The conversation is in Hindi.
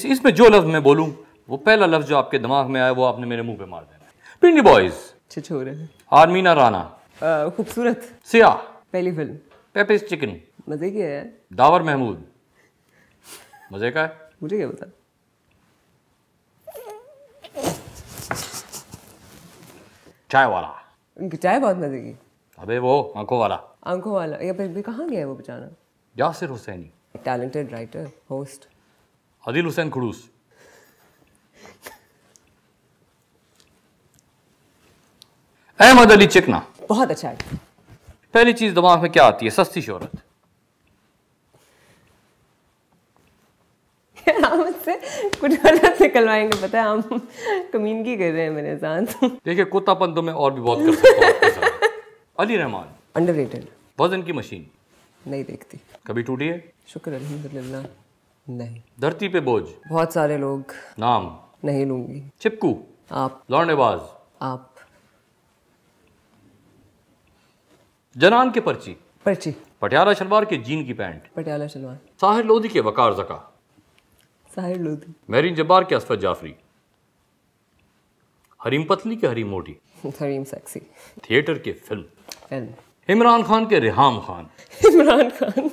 इसमें जो लफ्ज मैं बोलूं वो पहला लफ्ज जो आपके दिमाग में आया वो आपने मेरे मुंह पे मार देना है। पिंडी बॉयज, छिछोरे, आर्मीना राना, खूबसूरत, सिया, पहली फिल्म, पेपिस चिकन, मजे की है। दावर महमूद, मजे का है, मुझे क्या पता। चाय वाला, चाय बहुत मजे की। अबे वो आंखों वाला, आंखों वाला, या फिर कहाँ गया है वो बेचारा? Yasir Hussaini, talented writer, host, Adil Hussain खुड़ूस, अहमद अली चिकना। बहुत अच्छा है। पहली चीज दिमाग में क्या आती है? सस्ती शोहरत। मुझसे कुछ गलत निकलवाएंगे, पता है हम कमीनगी कर रहे हैं मेरे साथ। देखिए कुत्तापन तो मैं और भी बहुत कर सकता हूं आपके साथ। अली रहमान, अंडररेटेड। वजन की मशीन, नहीं देखती। कभी टूटी है? शुक्र अल्हम्दुलिल्लाह नहीं। धरती पे बोझ, बहुत सारे लोग, नाम नहीं लूंगी। चिपकू, आप, लौंडेबाज, आप, जनान के पर्ची, पर्ची, पटियाला शलवार के जीन की पैंट, पटियाला शलवार, साहिर लोधी के वकार जका, साहिर लोधी, महरीन जब्बार के असफर जाफरी, हरीम पतली के हरीम मोटी, हरीम सेक्सी, थिएटर के फिल्म, फिल्म, इमरान खान के रेहाम खान, इमरान खान।